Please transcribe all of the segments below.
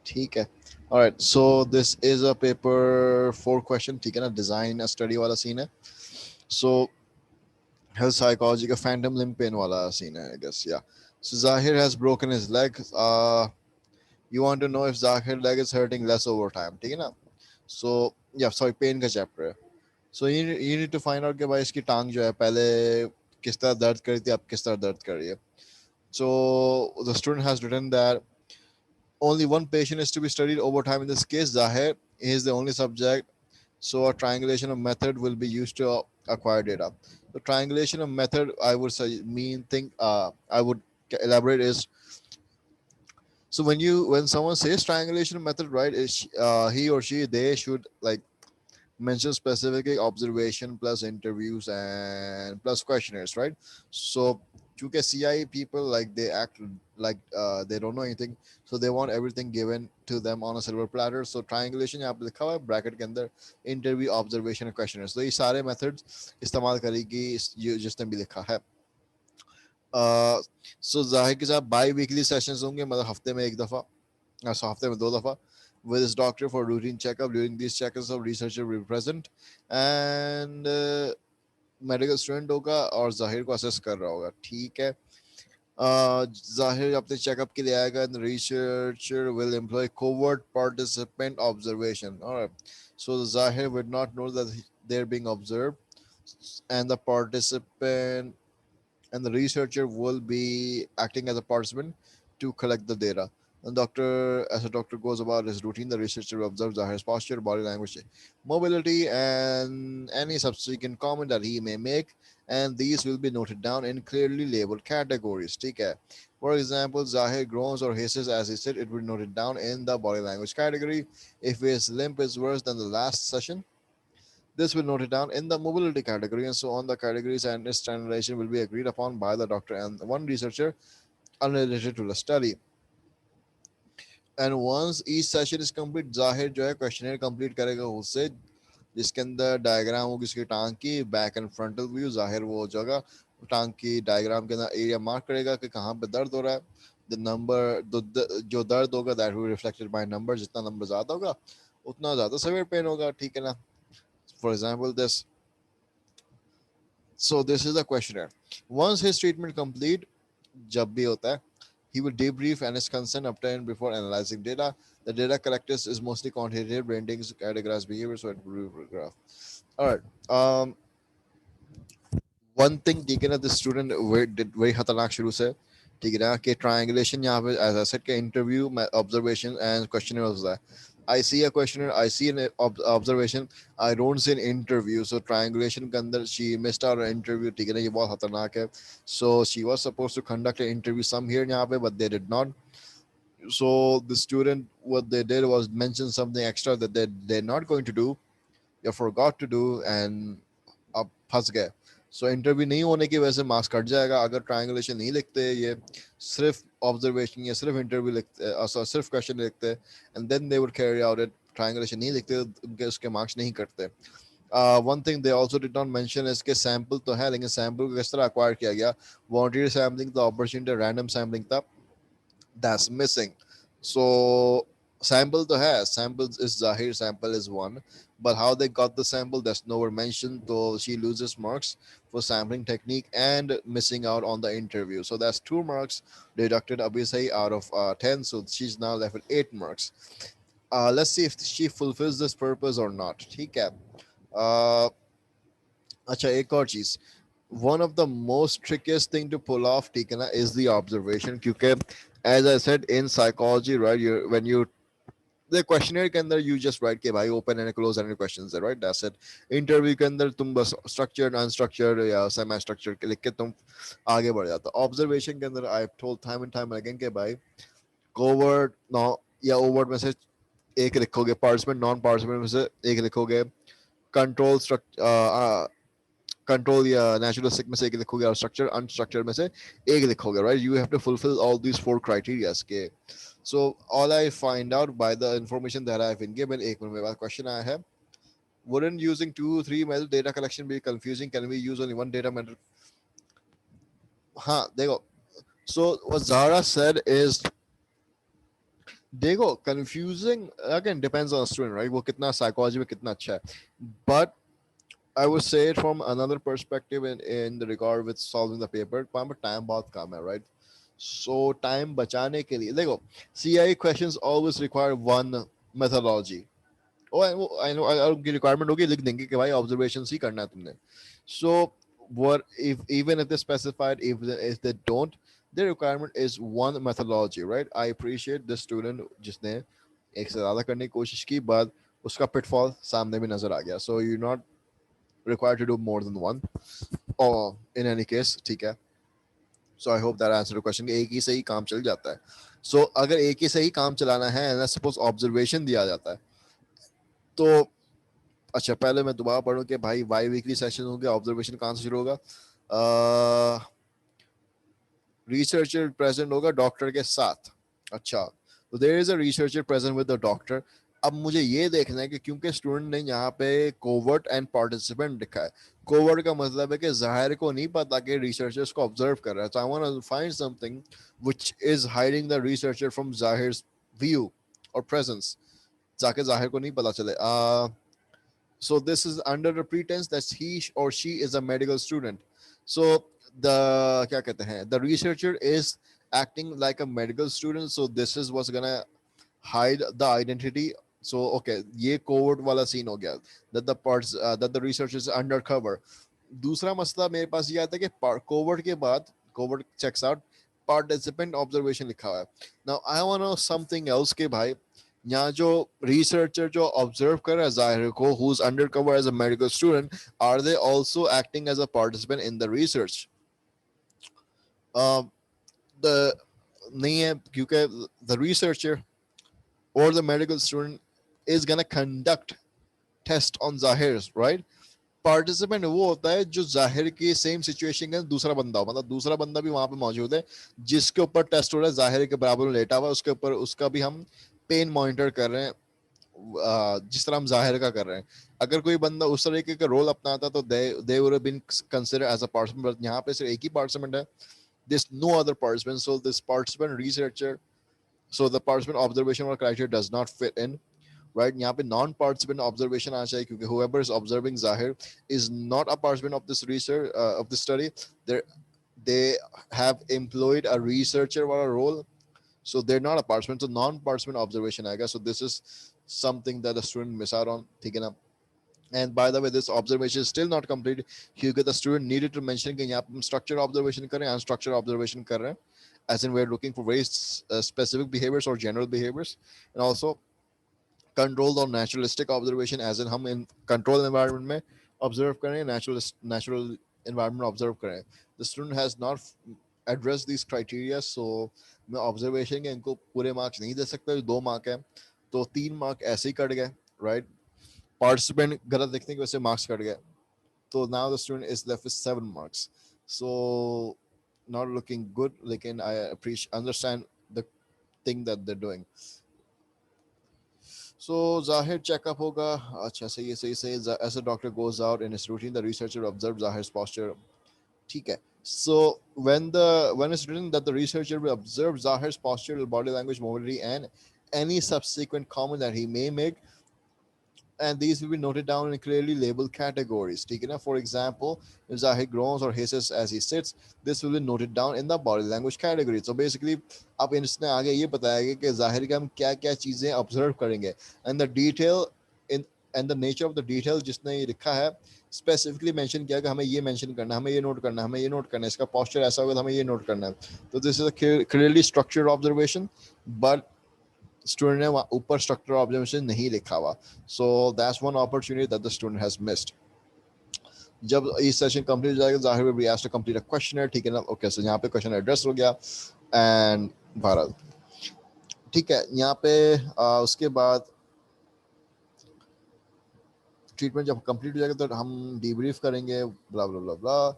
ठीक है. All right, so this is a paper 4 question. ठीक है ना, design a study वाला scene है. So health psychology का phantom limb pain वाला scene है, I guess. Yeah. So Zahir has broken his leg. You want to know if Zahir's leg is hurting less over time. ठीक है ना. So yeah, sorry, pain का chapter है. So you need to find out कि भाई इसकी टांग जो है पहले किस तरह दर्द कर रही थी, अब किस तरह दर्द कर रही है. So the student has written that only one patient is to be studied over time. In this case, Zahir is the only subject, so a triangulation of method will be used to acquire data. The triangulation of method, I would say, I would elaborate is, so when someone says triangulation method, right, is he or she, they should like mention specific observation plus interviews and plus questionnaires, right? So chunke CI people, like they act like they don't know anything, so they want everything given to them on a silver platter. So triangulation यहाँ पे लिखा हुआ है bracket के अंदर, interview observation questioners, तो ये सारे मेथड्स इस्तेमाल करेगी जिसने भी लिखा है. सो जाहिर के साथ बाई वीकली सेशंस होंगे, मतलब हफ्ते में एक दफ़ा, हफ्ते में 2 दफ़ा, with his doctor for routine checkup. During these checkups, of researcher will be present and medical student होगा और जाहिर को असेस कर रहा होगा. ठीक है. जाहिर अपने चेकअप के लिए आएगा. And researcher will employ covert participant observation. Alright, so Zahir would not know that they're being observed, and the participant and the researcher will be acting as a participant to collect the data. And as a doctor goes about his routine, the researcher observes Zahir's posture, body language, mobility, and any subsequent comment that he may make. And these will be noted down in clearly labeled categories. ठीक है. For example, Zahir groans or hisses as he sits, it will be noted down in the body language category. If his limp is worse than the last session, this will note it down in the mobility category, and so on. The categories and its standardization will be agreed upon by the doctor and one researcher unrelated to the study. And once each session is complete, जाहिर जो है questionnaire complete करेगा उससे, जिसके अंदर diagram होगी उसकी टांग की, बैक एंड फ्रंटल व्यू. जाहिर वो जगह टांग की डायग्राम के अंदर एरिया मार्क करेगा कि कहाँ पे दर्द हो रहा है. द नंबर जो दर्द होगा that will reflected by number. जितना नंबर ज़्यादा होगा उतना ज़्यादा सेवियर पेन होगा. ठीक है ना. For example this. So this is the questionnaire. Once his treatment complete, जब भी होता है, he will debrief and his consent obtained before analyzing data. The data collected is mostly quantitative, ratings, categorized behavior, so it will be graph. All right. One thing taken at the student did very खतरनाक शुरू से. ठीक है ना, कि triangulation यहाँ पे as I said के interview, observation and questionnaire होता है. I see a questionnaire, I see an observation, I don't see an interview. So triangulation के अंदर she missed out an interview. ठीक है ना, ये बहुत खतरनाक है. So she was supposed to conduct an interview some here यहाँ पे, but they did not. So the student, what they did was mention something extra that they're not going to do, they forgot to do, and अब फंस गए. So interview नहीं होने की वजह से मार्क्स कट जाएगा. अगर ट्रायंगुलेशन नहीं लिखते, ये सिर्फ ऑब्जर्वेशन या सिर्फ इंटरव्यू लिखते, सिर्फ क्वेश्चन लिखते, and then they would carry out it. Triangulation नहीं लिखते, उनके उसके मार्क्स नहीं कटते. One thing they also did not mention इसके सैम्पल तो है, लेकिन सैम्पल को किस तरह अक्वायर किया गया. वॉलंटियर सैम्पलिंग था, अपॉर्चुनिटी रैंडम सैम्पलिंग था, that's missing. So sample to has samples is Zahir sample is one, but how they got the sample that's nowhere mentioned. So she loses marks for sampling technique and missing out on the interview. So that's 2 marks deducted Abhisai out of 10. So she's now left with 8 marks. Let's see if she fulfills this purpose or not. ठीक है. Uh, अच्छा एक और चीज. One of the most trickiest thing to pull off, Tikana, is the observation. Because as I said in psychology, right, when you the questionnaire के अंदर you just write के भाई open and close ended questions है, right, that's it. Interview के अंदर तुम बस structured, unstructured या semi structured लिख के तुम आगे बढ़ जाते. Observation के अंदर I've told time and time again के भाई covert no या overt में से एक लिखोगे, participant non participant में से एक लिखोगे, control structure कंट्रोल या नेचुरलिस्टिक में से एक लिखोगे, और स्ट्रक्चर अनस्ट्रक्चर्ड में से एक लिखोगे, right. You have to fulfil all these 4 criterias के. So all I find out by the information that I have been given. एक मिनट में बाद क्वेश्चन आया है. Wouldn't using 2 3 method data collection be confusing? Can we use only one data method? हाँ देखो. So what Zara said is देखो confusing again depends on student right, वो कितना साइकोलॉजी में कितना अच्छा है. But I would say it from another perspective in the regard with solving the paper. वहाँ पर टाइम बहुत कम है, right? So टाइम बचाने के लिए देखो, CIE questions always require one methodology. Oh, I know उनकी requirement होगी, लिख देंगे कि भाई observations ही करना है तुमने. So what if even if they specified, if they don't, their requirement is one methodology, right? I appreciate the student जिसने एक से ज़्यादा करने की कोशिश की, but उसका pitfall सामने भी नजर आ गया. So you're not required to do more than one. Or in any case, ठीक है. So I hope that answered the question. कि एक ही से ही काम चल जाता है. So अगर एक ही से ही काम चलाना है, and suppose observation दिया जाता है, तो अच्छा पहले मैं दोबारा पढ़ूं कि भाई वाई वीकली सेशन होंगे, ऑब्जर्वेशन कहाँ से शुरू होगा. रिसर्चर प्रेजेंट होगा डॉक्टर के साथ. अच्छा, तो there is a researcher present with the doctor. अब मुझे ये देखना है कि क्योंकि स्टूडेंट ने यहाँ पे कोवर्ट एंड पार्टिसिपेंट लिखा है. कोवर्ट का मतलब है कि जाहिर को नहीं पता कि रिसर्चर्स को ऑब्जर्व कर रहा है. So I want to find something which is hiding the researcher from Zahir's view और प्रेजेंस, ताकि जाहिर को नहीं पता चले. So this is under the pretense that he or she is a medical student. So the क्या कहते हैं, the researcher is acting like a medical student. So this is what's gonna hide the identity. So okay, ये covert वाला scene हो गया, that the parts that the researcher is undercover. दूसरा मसला मेरे पास ये आता है कि covert के बाद covert checks out, participant observation लिखा हुआ है. Now I want to know something else के भाई, यहाँ जो researcher जो observe कर रहा है जाहिर को, who's undercover as a medical student, are they also acting as a participant in the research? The नहीं है, क्योंकि the researcher or the medical student is gonna conduct test on Zahir, right? Participant वो होता है जो जाहिर की same situation का दूसरा बंदा हो, मतलब दूसरा बंदा भी वहां पे मौजूद है जिसके ऊपर टेस्ट हो रहा है, जाहिर के बराबर लेटा हुआ, उसके ऊपर उसका भी हम पेन मॉनिटर कर रहे हैं, जिस तरह हम जाहिर का कर रहे हैं. अगर कोई बंदा उस तरीके का रोल अपनाता तो they would have been considered as a participant. But यहाँ पे सिर्फ एक ही पार्टिसिपेंट है, this no other participant. So this participant researcher, so the participant observation or criteria does not fit in, right? यहाँ पे non participant observation आना चाहिए, क्योंकि whoever is observing Zahir is not a participant of this research, of this study. they they have employed a researcher or a role, so they're not a participant. So non participant observation आएगा. So this is something that the student miss out on, ठीक है ना. And by the way, this observation is still not complete क्योंकि the student needed to mention कि यहाँ पे हम structure observation करें, unstructured observation कर रहे हैं, as in we're looking for very specific behaviors or general behaviors. And also controlled or naturalistic observation, as in हम in controlled environment में observe करें, natural environment में observe करें. The student has not addressed these criteria, so मैं observation के इनको पूरे marks नहीं दे सकता, 2 mark है, तो 3 mark ऐसे ही कट गए, right? Participant गलत लिखने की वजह से marks कट गए, so now the student is left with 7 marks. So not looking good. Lekin I appreciate understand the thing that they're doing. So Zahir checkup hoga. Acha सही as a doctor goes out in his routine, the researcher observes Zahir's posture. ठीक है. So when it's written that the researcher will observe Zahir's posture, body language, mobility, and any subsequent comment that he may make, and these will be noted down in clearly labeled categories. Taken up, for example, if Zahir groans or hisses as he sits, this will be noted down in the body language category. So basically, अब इसने आगे ये बताया कि जाहिर के हम क्या क्या चीजें ऑब्जर्व करेंगे, and the detail in and the nature of the detail जिसने ये लिखा है स्पेसिफिकली मेंशन किया कि हमें ये मेंशन करना है, हमें ये नोट करना है, हमें ये नोट करना है, इसका पोस्चर ऐसा होगा तो हमें ये नोट करना है. तो this is a clearly structured observation, but student ने ऊपर स्ट्रक्चर ऑब्जर्वेशन नहीं लिखा हुआ. So that's one opportunity that the student has missed. जब ये सेशन कंप्लीट हो जाएगा, जाहिर भी has to complete a questionnaire, ठीक है ना. ओके, सो यहाँ पे क्वेश्चन एड्रेस हो गया एंड भारत, ठीक है. यहाँ पे उसके बाद ट्रीटमेंट जब कंप्लीट हो जाएगा तो हम डीब्रीफ करेंगे, ब्ला ब्ला ब्ला ब्ला.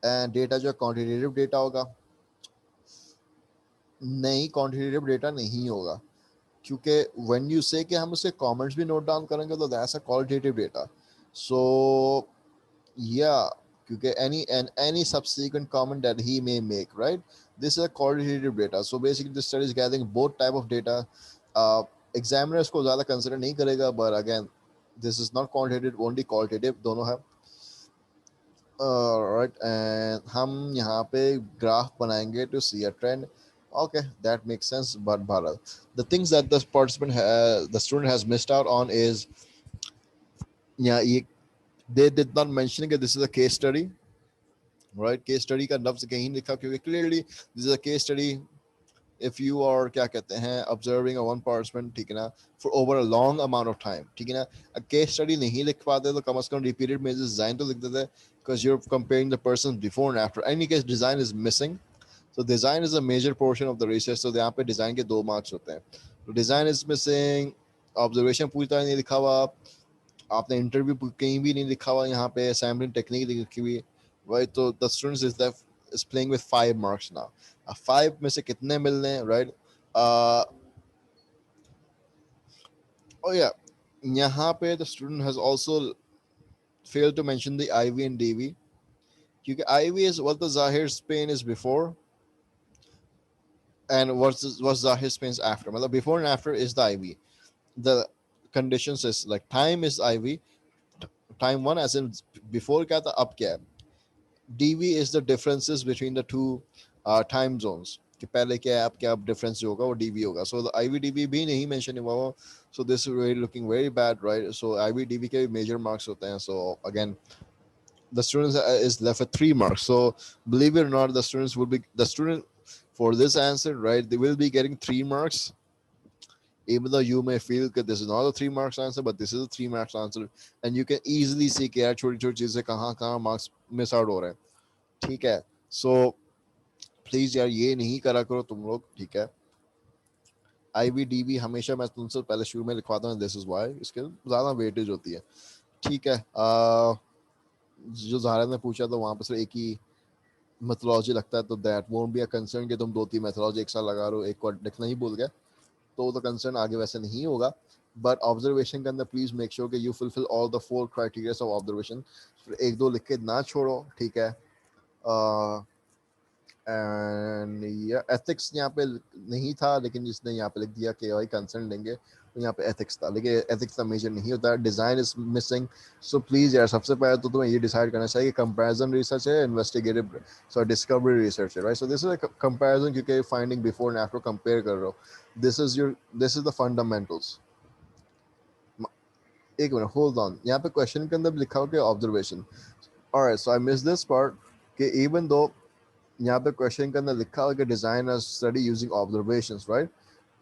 एंड डेटा जो क्वांटिटेटिव डेटा होगा, नहीं क्वांटिटेटिव डेटा नहीं होगा, क्योंकि व्हेन यू से कि हम उसके कमेंट्स भी नोट डाउन करेंगे तो दैट्स अ क्वालिटेटिव डेटा. सो या क्योंकि any subsequent comment that he may make, right, this is a qualitative data. So basically the study is gathering both type of data, examiner इसको ज़्यादा consider नहीं करेगा, but again this is not quantitative, only qualitative, दोनों है। Right, and हम यहाँ पे graph बनाएंगे to see a trend. Okay, that makes sense. But Bharat, the things that the the student has missed out on is, yeah, they did not mention that this is a case study, right? Case study का लफ्ज कहीं नहीं लिखा, क्योंकि clearly this is a case study. If you are क्या कहते हैं observing a one participant, ठीक है ना, for over a long amount of time, ठीक है ना, a case study नहीं लिख पाते तो कम से कम repeated में design तो लिख देते, because you're comparing the persons before and after. Any case design is missing. So design is a major portion of the research. So यहाँ पे design के 2 marks होते हैं. So design is missing, observation पूरी तरह नहीं लिखा हुआ, आपने इंटरव्यू कहीं भी नहीं लिखा हुआ, यहाँ पे सैम्पलिंग टेक्निक लिखी हुई, राइट? तो the students is the is playing with 5 marks now. 5 में से कितने मिलने हैं, राइट? Oh yeah, यहाँ पे the student has also failed to mention the IV and DV, क्योंकि IV is what the Zahir's pain is before, and what's Zahir's pain after. मतलब before and after is the IV. The conditions is like time is IV, time one as in before क्या था, अब क्या है. DV is the differences between the two time zones, कि पहले क्या है अब क्या, अब difference जो होगा वो DV होगा. So the IV DV भी नहीं mention हुआ वो. So this is really looking very bad, right? So IV DV के major marks होते हैं. So again, the students is left with 3 marks. So believe it or not, the student for this answer, right, they will be getting 3 marks, even though you may feel that this is not a 3 marks answer, but this is a 3 marks answer, and you can easily see कि यार छोटी छोटी चीजें कहाँ कहाँ marks miss out हो रहे हैं, ठीक है. So प्लीज यार ये नहीं करा करो तुम लोग, ठीक है. IVDB हमेशा मैं तुमसे पहले शुरू में लिखवाता हूँ, दिस इज व्हाई, इसके ज्यादा वेटेज होती है, ठीक है. जो ज़ाहिरा ने पूछा तो वहाँ पर सिर्फ एक ही मेथोडोलॉजी लगता है, तो that won't be a concern कि तुम 2-3 मेथोडोलॉजी एक साथ लगा रहे हो, एक को लिखना ही भूल गए, तो तो कंसर्न आगे वैसे नहीं होगा. बट ऑब्जर्वेशन के अंदर प्लीज मेक श्योर कि you fulfil all the 4 criteria of observation. एक दो लिख के ना छोड़ो, ठीक है. एंड एथिक्स यहाँ पे नहीं था, लेकिन जिसने यहाँ पे लिख दिया कि भाई कंसर्न लेंगे, तो यहाँ पे एथिक्स था, लेकिन एथिक्स का मेजर नहीं होता. Design is missing. So please यार सबसे पहले तो तुम्हें ये डिसाइड करना चाहिए कि कंपैरिजन रिसर्च है, इन्वेस्टिगेटिव सो डिस्कवरी रिसर्च है, right? So this is a comparison, क्योंकि finding before and after compare कर रहे हो. This is the fundamentals. एक मिनट, होल्ड ऑन. यहाँ पे क्वेश्चन के अंदर लिखा हो कि observation. Alright, so I miss this part कि इवन दो यहाँ पे क्वेश्चन के अंदर लिखा हो कि design a study using observations, right?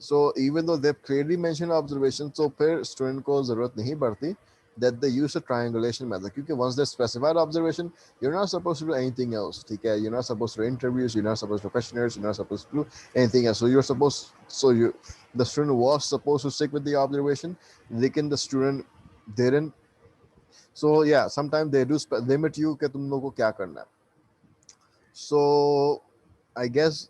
So even दो दे क्लियरली मेंशन ऑब्जर्वेशन, तो फिर स्टूडेंट को जरूरत नहीं पड़ती that they use a triangulation method, क्योंकि once they specified observation, you're not supposed to do anything else, ठीक है? You're not supposed to do interviews, you're not supposed to do questionnaires, you're not supposed to do anything else. The student was supposed to stick with the observation, लेकिन the student didn't. So yeah, sometimes they do limit you कि तुम लोगों को क्या करना है. So I guess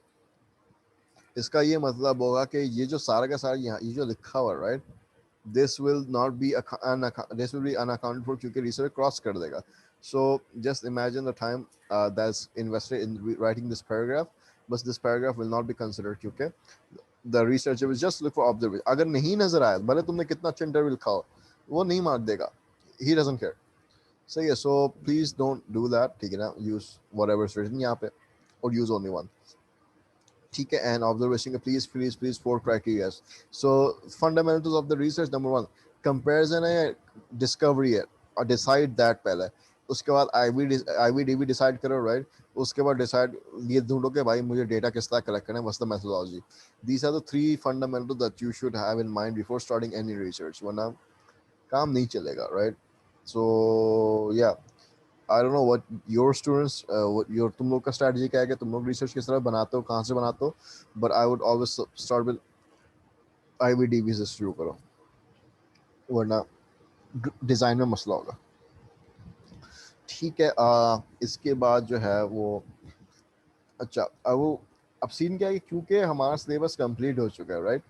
इसका ये मतलब होगा कि ये जो सारा का सारा यहाँ ये जो लिखा हुआ, right, this will not be this will be unaccounted for, क्योंकि रिसर्च क्रॉस कर देगा. So just imagine the time that's invested in writing this paragraph, बस this paragraph will not be considered, क्योंकि the researcher will just look for observation. अगर नहीं नजर आया, भले तुमने कितना अच्छा इंटरव्यू लिखा हो, वो नहीं मार्क देगा. He doesn't care. सही है. So please don't do that, ठीक है ना. यूज व्हाटएवर इज रिटन यहाँ पे, और यूज ओनली वन, ठीक है. एंड ऑब्जर्वेशन का please 4 criteria. So fundamentals of the research, number 1 comparison है, डिस्कवरी है, और डिसाइड दैट पहले. उसके बाद आईवीडीबी डिसाइड करो, राइट? उसके बाद डिसाइड ये ढूंढो कि भाई मुझे डेटा किस तरह कलेक्ट करना है, what's the methodology. These are the 3 fundamental that you should have in mind before starting any research, वरना काम नहीं चलेगा, right? So yeah I don't know what your students, what your तुम लोग का स्ट्रेटजी क्या है कि तुम लोग रिसर्च किस तरह बनाते हो, कहाँ से बनाते हो. But I would always start with IVDB से शुरू करो, वरना डिज़ाइन में मसला होगा, ठीक है. इसके बाद जो है वो, अच्छा अब सीन क्या है कि क्योंकि हमारा सिलेबस कंप्लीट हो चुका है, राइट?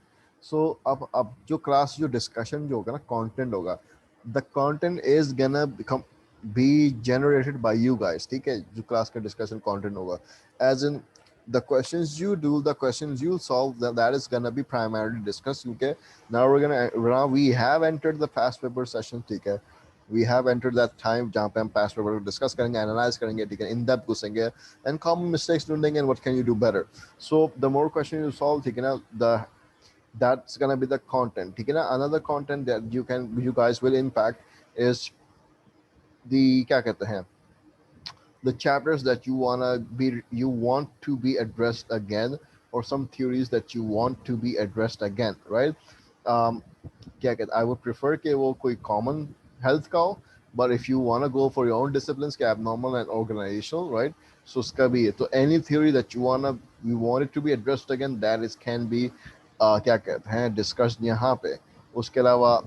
सो अब जो क्लास जो डिस्कशन जो होगा ना, कंटेंट होगा, the content is gonna be generated by you guys, ठीक है? जो क्लास का डिस्कशन कंटेंट होगा, as in the questions you do, the questions you solve, that is gonna be primarily discussed. Okay, now we have entered the past paper session. Okay, we have entered that time जहाँ पे हम past paper को discuss करेंगे, analyze करेंगे, ठीक है, in depth घुसेंगे and common mistakes ढूंढेंगे and what can you do better. So the more questions you solve, ठीक है ना, the that's gonna be the content, ठीक है ना. Another content that you guys will impact is the क्या कहते हैं, the chapters that you want to be addressed again, or some theories that you want to be addressed again, right? um क्या कहते, I would prefer कि वो कोई common health का हो, but if you want to go for your own disciplines के abnormal and organizational, right, so उसका भी है. तो any theory that you want it to be addressed again, that is can be क्या कहते हैं discussed यहाँ पे. उसके अलावा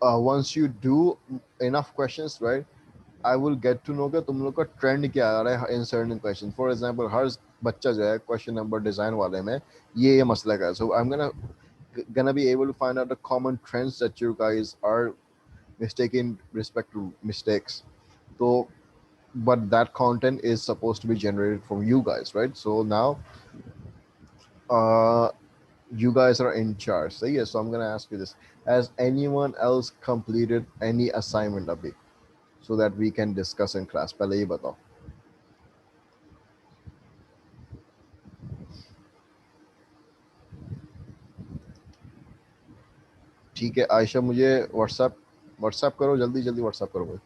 once you do enough questions, right, I will get to know कि तुम लोग का ट्रेंड क्या आ रहा है in certain questions. For example, हर बच्चा जो है क्वेश्चन नंबर डिजाइन वाले में ये मसला का है. So I'm gonna be able to find out the common trends that you guys are mistaking respect to mistakes. So, but that content is supposed to be generated from you guys, right? So now, uh, you guys are in charge. So yes, so I'm gonna ask you this: has anyone else completed any assignment, Abhi, so that we can discuss in class? पहले ये बताओ. ठीक है आयशा, मुझे WhatsApp WhatsApp करो, जल्दी जल्दी WhatsApp करो भाई.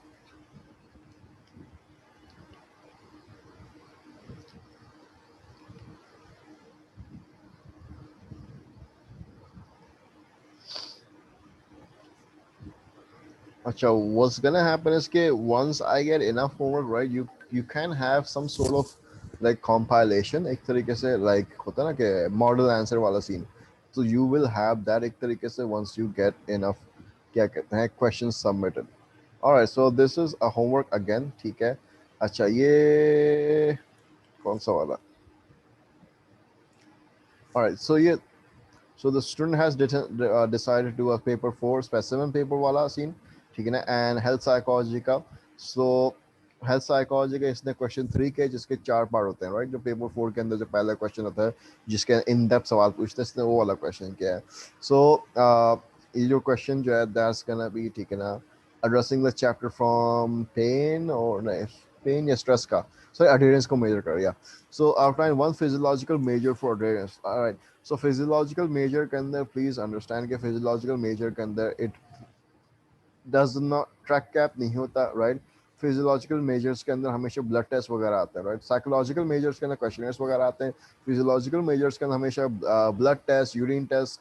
अच्छा, what's gonna happen is कि once I get enough homework, right, you can have some sort of like compilation, एक तरीके से like होता है ना कि model answer वाला scene. So you will have that एक तरीके से once you get enough क्या कहते हैं questions submitted. Alright, so this is a homework again, ठीक है. अच्छा, ये कौन सा वाला? Alright, so ये so the student has decided to do a paper 4 specimen paper वाला scene, ठीक है ना, and health psychology का. So हेल्थ साइकोलॉजी का इसने क्वेश्चन 3 के जिसके 4 पार्ट होते हैं, राइट, जो पेपर 4 के अंदर जो पहला क्वेश्चन होता है जिसके इन डेप्थ सवाल पूछते हैं, इसने वो वाला क्वेश्चन किया है. सो ये जो क्वेश्चन जो है दैट्स गोना बी, ठीक है ना, addressing the chapter from pen और नहीं, पेन या स्ट्रेस का, सॉरी एडहेरेंस को मेजर कर, yeah. So outline one physiological measure for adherence. Alright, so physiological measure के अंदर प्लीज अंडरस्टैंड कि फिजियोलॉजिकल मेजर के अंदर it does not track cap नहीं होता, राइट. फिजियोलॉजिकल मेजर्स के अंदर हमेशा ब्लड टेस्ट वगैरह आते हैं, राइट. साइकोलॉजिकल मेजर्स के अंदर क्वेश्चनर्स वगैरह आते हैं. फिजियोलॉजिकल मेजर्स के अंदर हमेशा ब्लड टेस्ट, यूरिन टेस्ट,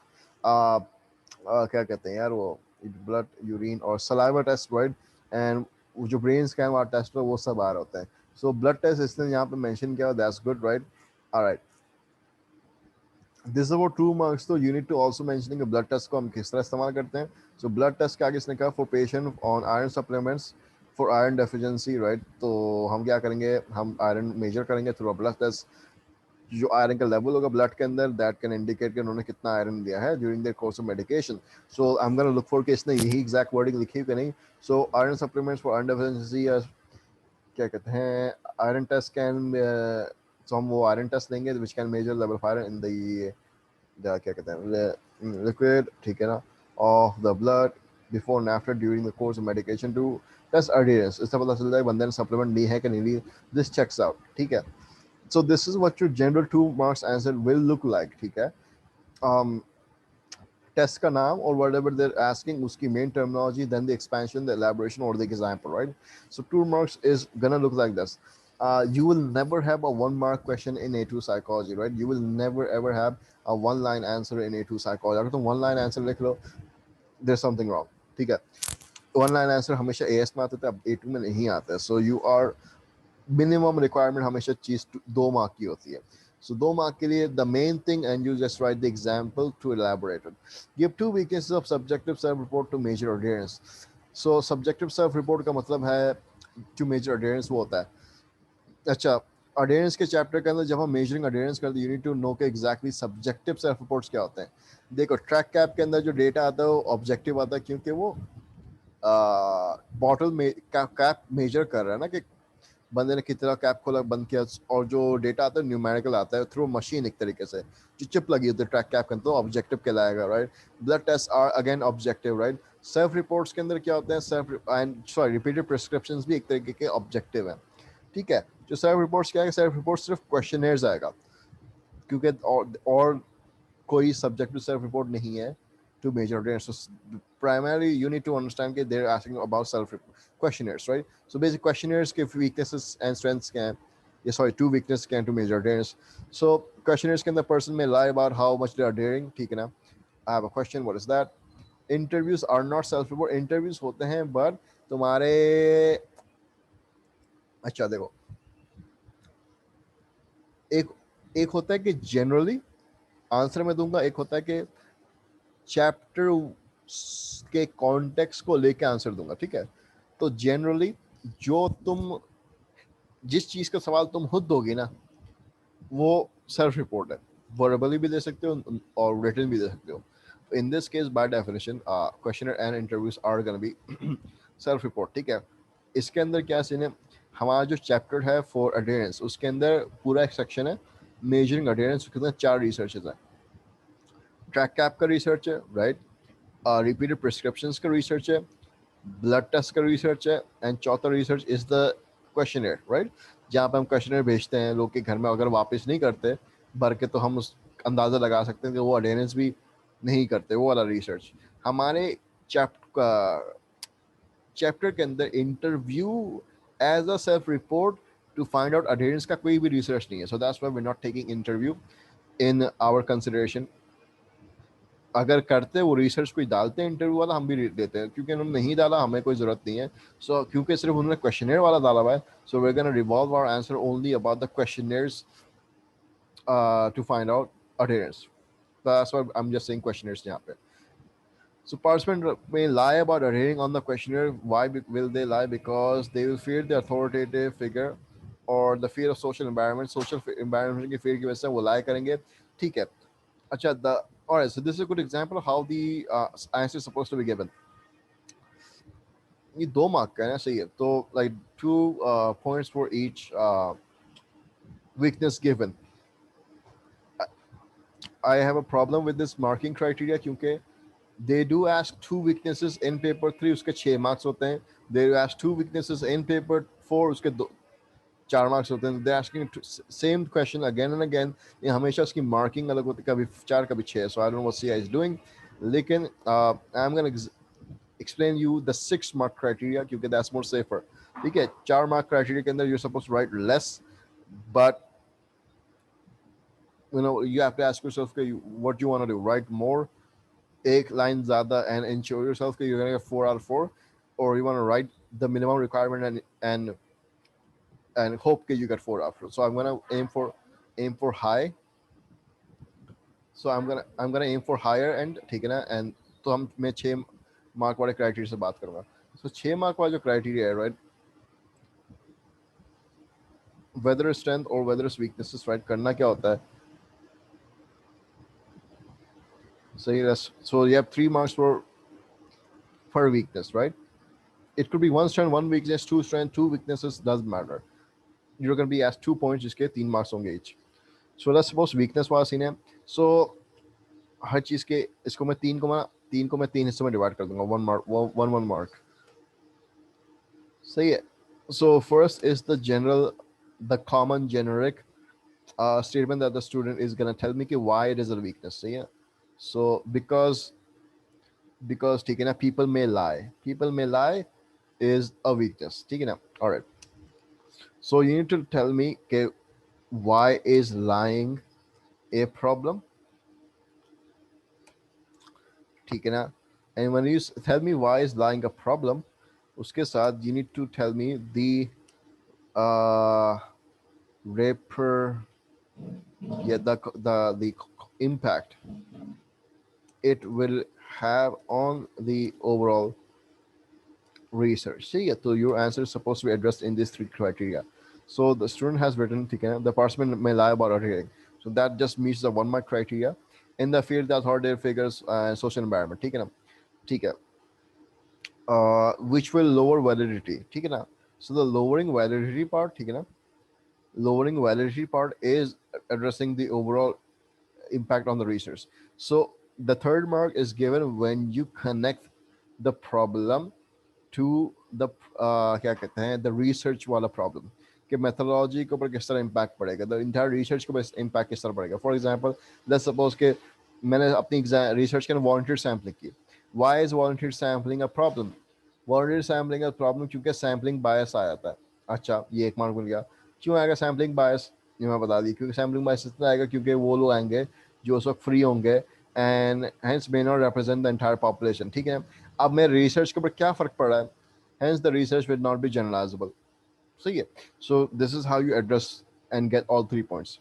क्या कहते हैं यार वो, ब्लड, यूरिन और सलाइवा टेस्ट, राइट, एंड जो ब्रेन स्कैन वाला टेस्ट है वो सब आ रहे होते हैं. सो ब्लड टेस्ट इसने यहाँ पे मेंशन किया, that's good, right. Alright, this about 2 marks. तो you need to also mentioning blood test को हम किस तरह इस्तेमाल करते हैं. सो ब्लड टेस्ट के आगे इसने कहा for patient on iron supplements for iron deficiency, right. तो हम क्या करेंगे, हम आयरन मेजर करेंगे थ्रू ब्लड टेस्ट. जो आयरन का लेवल होगा ब्लड के अंदर, दैट कैन इंडिकेट कि उन्होंने कितना आयरन दिया है during the course of medication. So I am gonna look for कि इसने यही एग्जैक्ट वर्डिंग लिखी कि नहीं. So iron supplements for iron deficiency, क्या कहते हैं, आयरन टेस्ट कैन, सो हम वो आयरन टेस्ट लेंगे which can measure level of iron in the क्या कहते हैं लिक्विड, ठीक है ना, of the blood before and after during the course of medication to test adherence. इससे पता चलता है बंदे ने सप्लीमेंट ली है कि नहीं ली. दिस चेक्स आउट, ठीक है. सो this is what your general 2 marks answer will look like, ठीक है. टेस्ट का नाम और whatever they're asking उसकी main terminology, then the expansion, the elaboration or the example, right. So 2 marks is gonna look like this. You will never have a 1 mark question in A2 psychology, right. You will never ever have a 1 line answer in A2 psychology. अगर तुम 1 line answer लिख लो, there's something wrong, ठीक है. 1 line answer हमेशा AS में आता था, अब A2 में नहीं आता है. So you are minimum requirement हमेशा चीज 2 मार्क की होती है. So 2 mark के लिए the main thing, and you just write the example to elaborate it. Give 2 weaknesses of subjective self-report to major adherence. So subjective self-report का मतलब है to major adherence वो होता है. अच्छा, adherence के चैप्टर के अंदर जब हम मेजरिंग adherence करते हैं, you need to know कि exactly subjective self-reports क्या होते हैं. देखो ट्रैक कैप के अंदर जो डेटा आता है वो ऑब्जेक्टिव आता है, क्योंकि वो बॉटल में कैप मेजर कर रहा है ना कि बंदे ने कितना कैप खोला बंद किया, और जो डेटा आता है न्यूमेरिकल आता है थ्रू मशीन एक तरीके से, जो चिप लगी होती है ट्रैक कैप के अंदर, तो ऑब्जेक्टिव कहलाएगा, right. Blood test are again objective, right. Self reports के अंदर क्या होते हैं, self and sorry repeated prescriptions भी एक तरीके के ऑब्जेक्टिव है, ठीक है। जो सेल्फ रिपोर्ट्स क्या है, सेल्फ रिपोर्ट सिर्फ क्वेश्चनेयर्स आएगा, क्योंकि और कोई सब्जेक्टिव सेल्फ रिपोर्ट नहीं है to major audience. So primarily you need to understand that they're asking about self questionnaires, right? So basic questionnaires give weaknesses and strengths can, yeah, sorry, two weaknesses can to major dares. So questionnaires can the person may lie about how much they are daring, ठीक है ना। I have a question, what is that? Interviews are not self report, interviews होते हैं but तुम्हारे, अच्छा देखो, एक एक होता है कि जनरली आंसर मैं दूंगा, एक होता है कि चैप्टर के कॉन्टेक्स्ट को लेके आंसर दूंगा, ठीक है। तो जनरली जो तुम जिस चीज का सवाल तुम खुद दोगे ना, वो सेल्फ रिपोर्ट है। वर्बली भी दे सकते हो और रिटन भी दे सकते हो। In this case by definition question and interviews are gonna be self report, ठीक है। इसके अंदर क्या सीन है, हमारा जो चैप्टर है फॉर अडेरेंस, उसके अंदर पूरा एक सेक्शन है मेजरिंग अडेरेंस, उसके अंदर 4 रिसर्चेज हैं। ट्रैक कैप का रिसर्च है, राइट। रिपीटेड प्रिस्क्रिप्शन का रिसर्च है, ब्लड टेस्ट का रिसर्च है, एंड चौथा research is the questionnaire, right. जहाँ पे हम क्वेश्चनर भेजते हैं लोग के घर में, अगर वापस नहीं करते भर के, तो हम उस अंदाज़ा लगा सकते हैं कि वो अटेंडेंस भी नहीं करते, वो वाला रिसर्च। हमारे चैप्टर के अंदर interview as a self report to find out attendance का कोई भी रिसर्च नहीं है, so that's why we are not taking interview in our consideration. अगर करते वो रिसर्च कोई डालते हैं इंटरव्यू वाला, हम भी देते हैं, क्योंकि उन्होंने नहीं डाला हमें कोई जरूरत नहीं है। सो क्योंकि सिर्फ उन्होंने क्वेश्चनर वाला डाला हुआ है, so we are gonna revolve our answer only about the questionnaires to find out attendance. That's why I am just saying questionnaires यहाँ पे। So participants may lie about adhering on the questionnaire. Why will they lie? Because they will fear the authoritative figure or the fear of social environment. Social environment की fear की वजह से वो lie करेंगे, ठीक है। अच्छा, the all right. So this is a good example of how the answer is supposed to be given. ये 2 मार्क का है ना, सही है। तो like 2 points for each weakness given. I have a problem with this marking criteria क्योंकि they do ask 2 weaknesses in paper 3, उसके 6 marks होते हैं। They ask 2 weaknesses in paper 4, उसके 4 मार्क्स होते हैं। They're asking same question again and again. ये हमेशा उसकी मार्किंग अलग होती है, कभी 4 कभी 6। So I don't know what CI is doing. लेकिन I'm gonna explain you the 6 mark criteria क्योंकि that's more safer, ठीक है। 4 mark criteria के अंदर you're supposed to write less, but you know you have to ask yourself what you want to do, write more, एक line ज़्यादा, and ensure yourself that you're gonna get 4 out of 4, or you want to write the minimum requirement and hope that you get 4 out of 4. So I'm gonna aim for high. So I'm gonna aim for higher end, ठीक है ना। and तो मैं 6 mark वाले criteria से बात करूंगा। So 6 mark वाला जो क्राइटेरिया है, right, whether it's strength or whether it's weaknesses, right, करना क्या होता है, सही है। So you have 3 marks for weakness, right? It could be 1 strength, 1 weakness, 2 strength, 2 weaknesses, doesn't matter. You're going to be asked 2 points जिसके 3 marks होंगे each. So let's suppose weakness वाला scene है। So हर चीज के इसको मैं 3 हिस्सों में डिवाइड कर दूंगा, 1 mark। सही है। So first is the common generic statement that the student is going to tell me कि why it is a weakness, सही है। So because ठीक है ना, people may lie is a weakness, ठीक है ना। All right, so you need to tell me okay, why is lying a problem, ठीक है ना। And when you tell me why is lying a problem, उसके साथ you need to tell me the uh reper yeah the impact it will have on the overall research. See, so your answer is supposed to be addressed in these 3 criteria. So the student has written, the participant may lie about adhering. So that just meets the 1 mark criteria in the field that authoritative figures and social environment. ठीक है, which will lower validity. ठीक है ना? So the lowering validity part, ठीक है ना, lowering validity part is addressing the overall impact on the research. So the third mark is given when you connect the problem to the क्या कहते हैं the research वाला problem कि methodology के ऊपर किस तरह impact पड़ेगा, the entire research के ऊपर impact किस तरह पड़ेगा. For example, let's suppose कि मैंने अपनी research के volunteer sampling की. Why is volunteer sampling a problem? Volunteer sampling a problem क्योंकि sampling bias आ जाता है. अच्छा, ये एक मार्क मिल गया. क्यों आएगा sampling bias? ये मैं बता दी, क्योंकि sampling bias इसलिए आएगा क्योंकि वो लोग आएंगे जो उस वक्त फ्री होंगे and hence may not represent the entire population. ठीक है, अब मेरे रिसर्च के ऊपर क्या फर्क पड़ रहा है, hence the research will not be generalizable. सही है. So this is how you address and get all 3 points.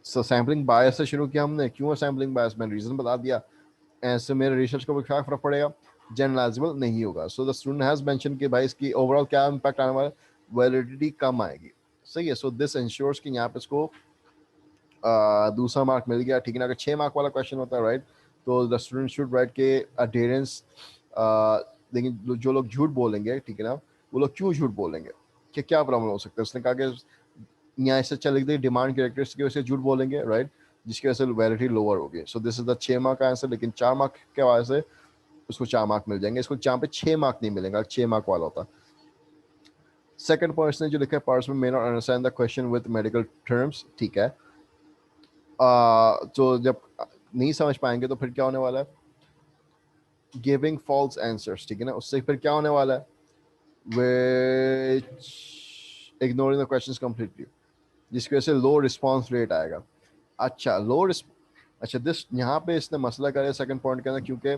So sampling bias से शुरू किया हमने, क्यों sampling bias, मैंने रीजन बता दिया. ऐसे मेरे रिसर्च के ऊपर क्या फर्क पड़ेगा, जनरलाइजेबल नहीं होगा. So the student has mention कि भाई इसकी ओवरऑल क्या इम्पैक्ट आने वाला है, वैलिडिटी कम आएगी. सही है. सो दिस इंश्योर्स कि यहाँ पे इसको दूसरा मार्क मिल गया. ठीक है ना. अगर 6 मार्क वाला क्वेश्चन होता है राइट, तो द स्टूडेंट शुड राइट के अडेरेंस. लेकिन जो लोग झूठ बोलेंगे, ठीक है ना, वो लोग क्यों झूठ बोलेंगे, कि क्या प्रॉब्लम हो सकता है. उसने कहा कि यहाँ से चल गई डिमांड कैरेक्टरिस्टिक की वजह से झूठ बोलेंगे राइट, जिसकी वजह से वैलिडिटी लोअर होगी. सो दिस इज द 6 मार्क का आंसर. लेकिन 4 मार्क के वजह से उसको 4 मार्क मिल जाएंगे. इसको जहाँ पे 6 मार्क नहीं मिलेगा, 6 मार्क वाला होता. सेकंड पर्सन ने जो लिखा है, person may not understand the question with medical terms. ठीक है. तो जब नहीं समझ पाएंगे तो फिर क्या होने वाला है, गिविंग फॉल्स आंसर्स. ठीक है ना. उससे फिर क्या होने वाला है, विच इग्नोरिंग द क्वेश्चंस कंप्लीटली, जिसकी वजह से लो रिस्पॉन्स रेट आएगा. अच्छा, अच्छा दिस यहाँ पे इसने मसला करे सेकंड पॉइंट के अंदर, क्योंकि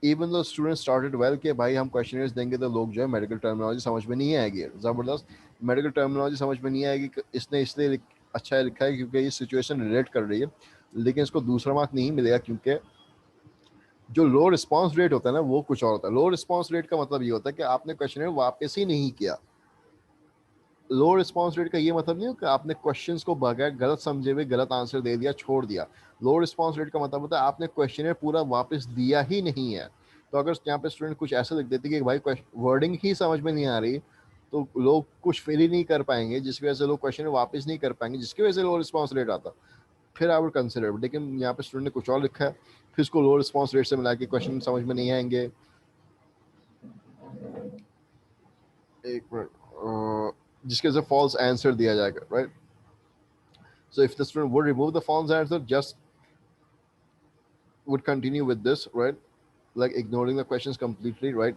even though student started well कि भाई हम क्वेश्चनर्स देंगे तो लोग जो है मेडिकल टर्मिनोलॉजी समझ में नहीं आएगी, ज़बरदस्त मेडिकल टर्मिनोलॉजी समझ में नहीं आएगी. इसने इसलिए अच्छा लिखा है क्योंकि ये सिचुएशन रिलेट कर रही है. लेकिन इसको दूसरा मार्क नहीं मिलेगा, क्योंकि जो लो रिस्पॉन्स रेट होता है ना, वो कुछ और होता है. लो रिस्पॉन्स रेट का मतलब ये होता है कि आपने क्वेश्चनर वापस ही नहीं किया. लो रिस्पॉन्स रेट का ये मतलब नहीं है कि आपने क्वेश्चंस को बगैर गलत समझे हुए गलत आंसर दे दिया, छोड़ दिया. लो रिस्पॉन्स रेट का मतलब होता है आपने क्वेश्चनर पूरा वापस दिया ही नहीं है. तो अगर यहाँ पे स्टूडेंट कुछ ऐसा लिख देते कि भाई वर्डिंग ही समझ में नहीं आ रही, तो लोग कुछ फिल ही नहीं कर पाएंगे, जिसकी वजह से लोग क्वेश्चन वापस नहीं कर पाएंगे, जिसकी वजह से लो रिस्पॉन्स रेट आता. फिर आई वुड कंसिडर. लेकिन यहाँ पे स्टूडेंट ने कुछ और लिखा है, फिर इसको लो रिस्पॉन्स रेट से मिला के क्वेश्चन समझ में नहीं आएंगे. एक मिनट, जिसके वजह से फॉल्स आंसर दिया जाएगा right. So if the student would remove the false answer, just would continue with this, right? Like ignoring the questions completely, right?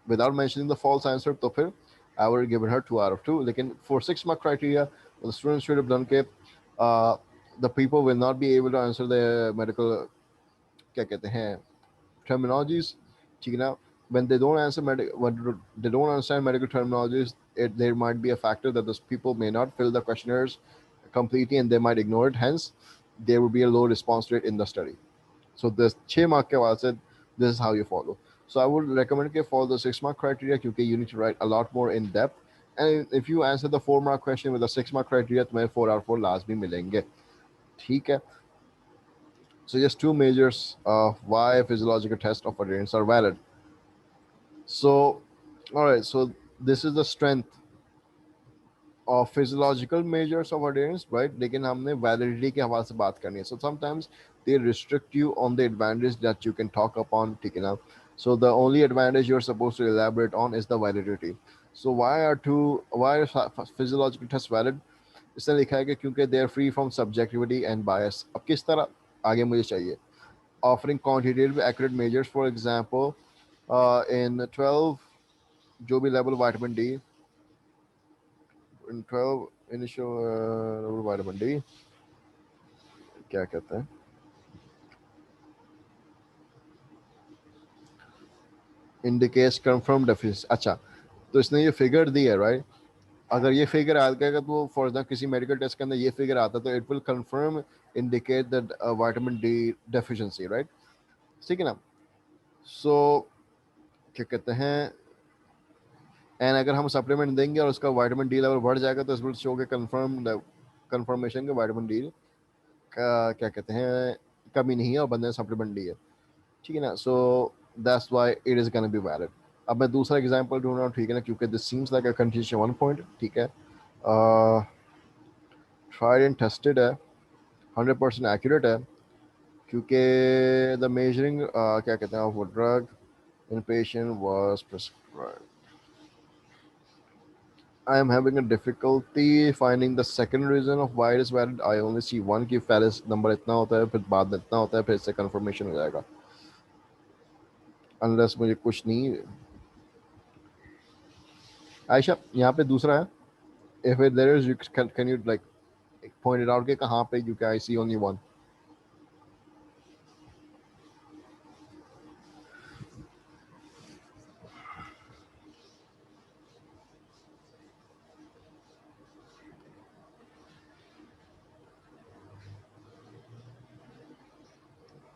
Without mentioning the false answer, तो फिर I would have given her 2 out of 2. लेकिन for 6 mark criteria, the students should have done के the people will not be able to answer the medical क्या कहते हैं terminologies. ठीक है ना. When they don't answer when they don't understand medical terminologies, there might be a factor that those people may not fill the questionnaires completely and they might ignore it. Hence, there will be a low response rate in the study. So this 6 mark के बाद से this is how you follow. So I would recommend के for the 6 mark criteria, क्योंकि you need to write a lot more in depth. And if you answer the 4 mark question with the 6 mark criteria, तुम्हें 4 out of 4 लाजमी मिलेंगे. ठीक है. So just two measures of why physiological tests of adherence are valid. So, all right. So this is the strength of physiological measures of adherence, right? लेकिन हमने validity के हवाले से बात करनी है. So sometimes they restrict you on the advantage that you can talk upon. ठीक है ना. So the only advantage you're supposed to elaborate on is the validity. So why are physiological tests valid? इसने लिखा है कि क्योंकि they are free from subjectivity and bias. अब किस तरह आगे मुझे चाहिए. Offering quantitative accurate measures, for example, in 12 जो भी level vitamin D, in 12 initial level vitamin D क्या कहते हैं, indicates confirmed deficiency. अच्छा, तो इसने ये फिगर दी है राइट. अगर ये फिगर आ गया तो फॉर एग्जाम्पल किसी मेडिकल टेस्ट के अंदर ये फिगर आता तो it will confirm indicate that vitamin D deficiency right. ठीक है ना. सो क्या कहते हैं, एंड अगर हम सप्लीमेंट देंगे और उसका विटामिन डी लेवल बढ़ जाएगा तो इस विल शो के कंफर्मेशन के विटामिन डी का क्या कहते हैं कमी नहीं है और बंदे सप्लीमेंट डी है. ठीक है ना. सो that's why it is gonna be valid. अब मैं दूसरा एग्जांपल ढूंढ रहा हूँ, ठीक है ना, क्योंकि this seems like a condition 1 point, ठीक है। ट्राइड एंड टेस्टेड है, 100% एक्यूरेट है, क्योंकि द मेजरिंग क्या कहते हैं वो drug in patient was prescribed. I am having a difficulty finding the second reason of why it is valid. I only see one कि पहले नंबर इतना होता है, फिर बाद में इतना होता है, फिर इससे कंफर्मेशन हो जाएगा, अनलेस मुझे कुछ नहीं। आयशा यहाँ पे दूसरा है, if it there is you can you like point it out कि कहाँ पे you can I see only one.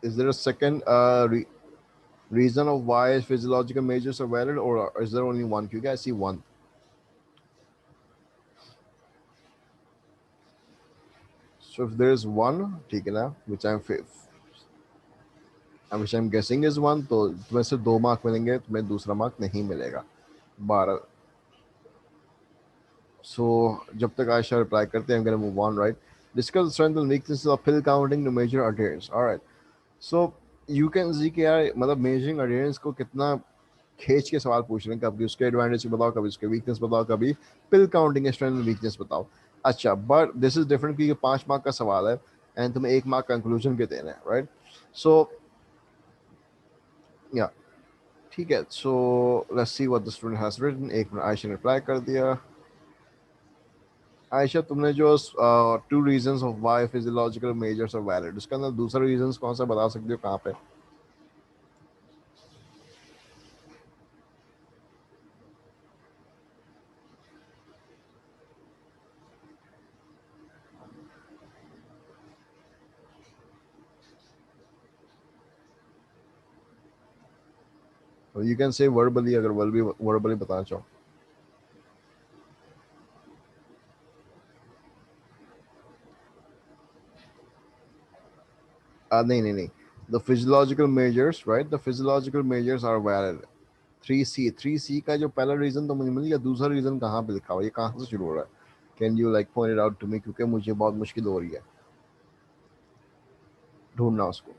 Is there a second reason of why physiological measures are valid, or is there only one? You guys see one. So if there is one, ठीक है ना, which I'm guessing is one, तो तुम्हें सिर्फ 2 mark मिलेंगे, तुम्हें दूसरा mark नहीं मिलेगा, 12। So जब तक आयशा रिप्लाई करते हैं, I'm gonna move on, right? Discuss the strength and weaknesses of pill counting to measure adherence. All right. So you can see कि यार मतलब measuring adherence को कितना खींच के सवाल पूछ रहे हैं, कभी उसके एडवांटेज बताओ, कभी उसके वीकनेस बताओ, कभी पिल काउंटिंग स्ट्रेंथ एंड वीकनेस बताओ। अच्छा, बट दिस इज डिफरेंट क्योंकि 5 मार्क का सवाल है एंड तुम्हें 1 मार्क कंक्लूजन के देना है, राइट? सो या ठीक है, so let's see what the student has written. एक मिनट, आयशा ने रिप्लाई कर दिया। आयशा, तुमने जो 2 reasons of why physiological measures are valid, उसके अंदर दूसरा रीजंस कौन सा बता सकते हो, कहाँ पे? यू कैन से वर्बली, अगर वर्बली बताना चाहो। नहीं नहीं नहीं, the physiological measures, right? The physiological measures are valid. 3C का जो पहला रीजन तो मुझे मिल गया, दूसरा रीजन कहाँ पे लिखा हुआ है, ये कहाँ से शुरू हो रहा है? Can you like point it out to me, क्योंकि मुझे बहुत मुश्किल हो रही है ढूंढना उसको।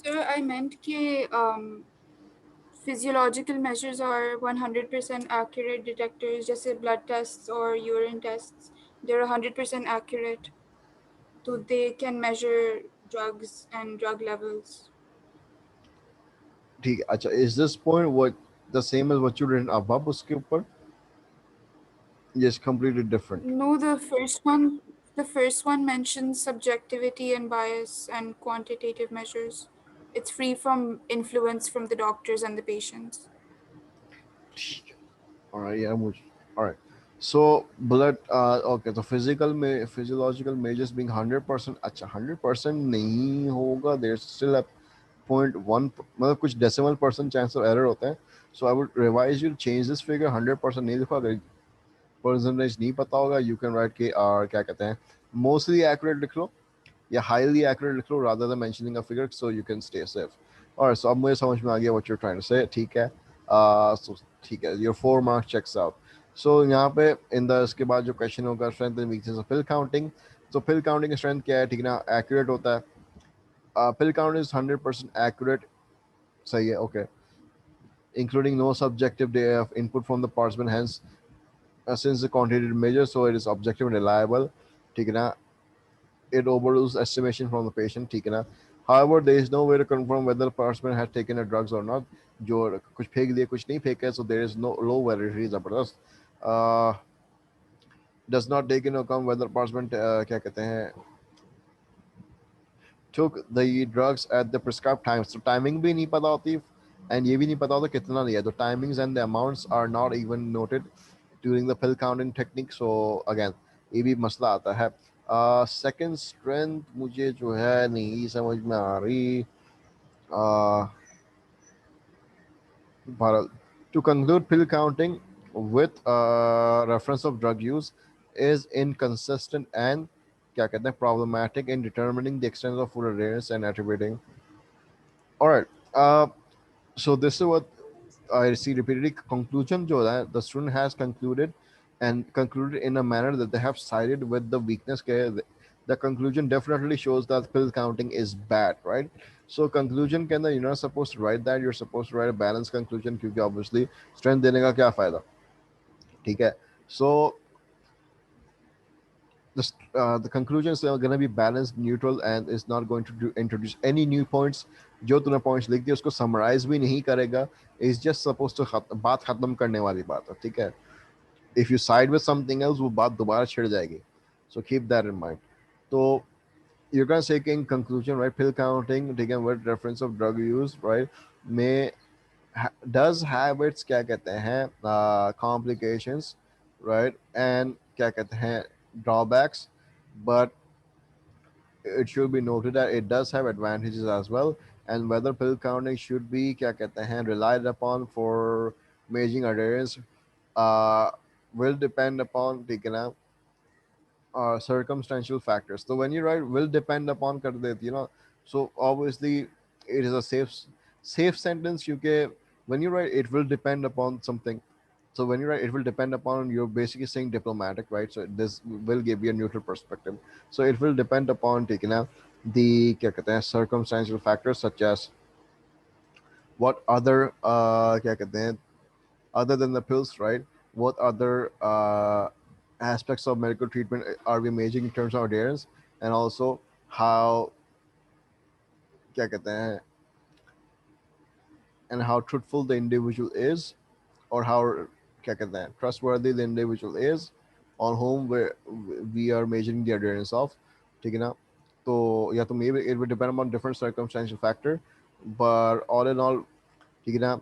Sir, I meant कि physiological measures are 100% accurate detectors, जैसे blood tests or urine tests. They're 100% accurate, so they can measure drugs and drug levels. ठीक है, अच्छा, is this point what the same as what you written above उसके ऊपर? Yes, completely different. No, the first one mentions subjectivity and bias and quantitative measures. It's free from influence from the doctors and the patients. ठीक है, alright यार मुझे, alright. So blood, okay, तो physical में physiological measures being 100%, अच्छा 100% नहीं होगा, there still 0.1, मतलब कुछ decimal percent chance of error होते हैं। So I would revise you change this figure, 100% नहीं लिखो। अगर परसेंटेज नहीं पता होगा, यू कैन राइट के क्या कहते हैं, मोस्टली एक्यूरेट लिख लो या हाईली एक्यूरेट लिख लो, rather than mentioning a figure, so you can stay safe. और सो अब मुझे समझ में आ गया what you are trying to say, ठीक है। सो ठीक है, your 4 mark checks out. So यहाँ पे इन द इसके बाद जो क्वेश्चन होगा, strength and weakness of pill counting. तो पिल काउंटिंग स्ट्रेंथ क्या है, ठीक है ना, एक्यूरेट होता है। पिल काउंट इज 100% एक्यूरेट, सही है, okay, including no subjective data of input from the participant. Hence, since the quantitative measure, so it is objective and reliable. ठीक है ना, it overrules estimation from the patient. ठीक है ना. However, there is no way to confirm whether the participant has taken the drugs or not. जो कुछ फेंक दिए, कुछ नहीं फेंके, so there is no low validity जबरदस्त. Uh, does not take into account whether participant क्या कहते हैं took the drugs at the prescribed times. So timing भी नहीं पता होती, and ये भी नहीं पता होता कितना लिया. The timings and the amounts are not even noted during the pill counting technique. So again, ये भी मसला आता है. Second strength मुझे जो है नहीं समझ में आ रही. uh, Bharat, to conclude pill counting, with reference of drug use is inconsistent and क्या कहते हैं problematic in determining the extent of food adherence and attributing. All right. So this is what I see repeatedly. Conclusion जो है, the student has concluded and concluded in a manner that they have sided with the weakness. The conclusion definitely shows that pill counting is bad, right? So conclusion के अंदर you're not supposed to write that. You're supposed to write a balanced conclusion क्योंकि obviously strength देने का क्या फायदा, ठीक है? So the conclusion is going to be balanced, neutral, and is not going to introduce any new points. जो तूने points लिख दिए उसको summarize भी नहीं करेगा. Is just supposed to बात खत्म करने वाली बात है, ठीक है? If you side with something else, वो बात दोबारा छिड़ जाएगी. So keep that in mind. So you're going to say in conclusion, right? Pill counting, taken with reference of drug use, right? May does have its क्या कहते हैं complications, right? And क्या कहते हैं drawbacks, but it should be noted that it does have advantages as well. And whether pill counting should be क्या कहते हैं relied upon for measuring adherence uh, will depend upon ठीक है ना circumstantial factors. So when you write will depend upon कर देती है ना, so obviously it is a safe sentence क्योंकि when you write it will depend upon something. So when you write it will depend upon, you're basically saying diplomatic, right? So this will give you a neutral perspective. So it will depend upon taking out the क्या कहते हैं circumstantial factors such as what other क्या कहते हैं other than the pills, right? What other aspects of medical treatment are we measuring in terms of adherence, and also how क्या कहते हैं and how truthful the individual is, or how क्या कहते हैं trustworthy the individual is on whom we are measuring the adherence of, ठीक है ना? तो या तो maybe it will depend upon different circumstantial factor, but all in all, ठीक है ना,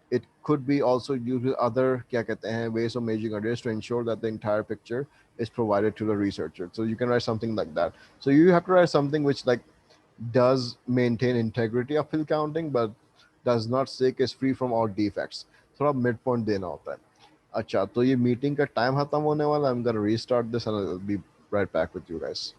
it could be also used with other क्या कहते हैं ways of measuring adherence to ensure that the entire picture is provided to the researcher. So you can write something like that. So you have to write something which like does maintain integrity of pill counting but does not say कि is free from all defects. थोड़ा mid point देना होता है. अच्छा, तो ये meeting का time खत्म होने वाला. I'm gonna restart this and I'll be right back with you guys.